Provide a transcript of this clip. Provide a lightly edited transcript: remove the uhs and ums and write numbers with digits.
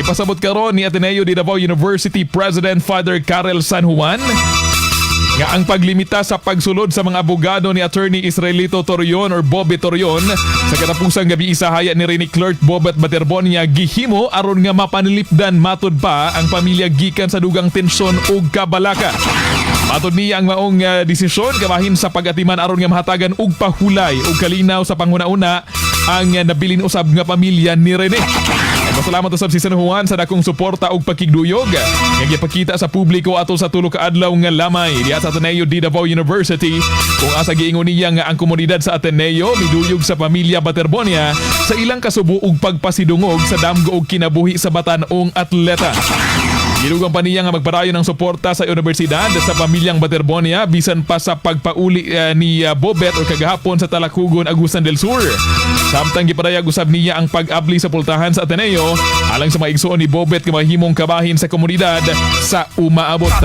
Ipasabot karon ni Ateneo de Davao University President Father Karel San Juan nga ang paglimita sa pagsulod sa mga abogado ni Attorney Israelito Torion or Bobby Torion sa katapusang gabi isahaya ni Rene Clerk Bobet Baterbonia gihimo aron nga mapanilipdan matud pa ang pamilya gikan sa dugang tensyon ug kabalaka. Matud niya ang maong desisyon kabahin sa pag-atiman aron nga mahatagan og pahulay ug kalinaw sa panghuna-una ang nabilin usab nga pamilya ni Rene. Pasalamat usab si San Juan sa dakong suporta ug pakigduyog nga gipakita sa publiko ato sa tulo ka adlaw nga lamay diha sa Ateneo de Davao University kung asa giingon niya nga ang komunidad sa Ateneo miduyog sa pamilya Baterbonia sa ilang kasubo ug pagpasidungog sa damgo ug kinabuhi sa batan-ong atleta. Gidugang pa niya nga magpadayon ng suporta sa universidad sa pamilyang Baterbonia bisan pa sa pagpauli ni Bobet o kagahapon sa Talakugon, Agusan del Sur. Samtang gipadayag usab niya ang pag-abli sa pultahan sa Ateneo alang sa mga igsoon ni Bobet nga mahimong kabahin sa komunidad sa umaabot.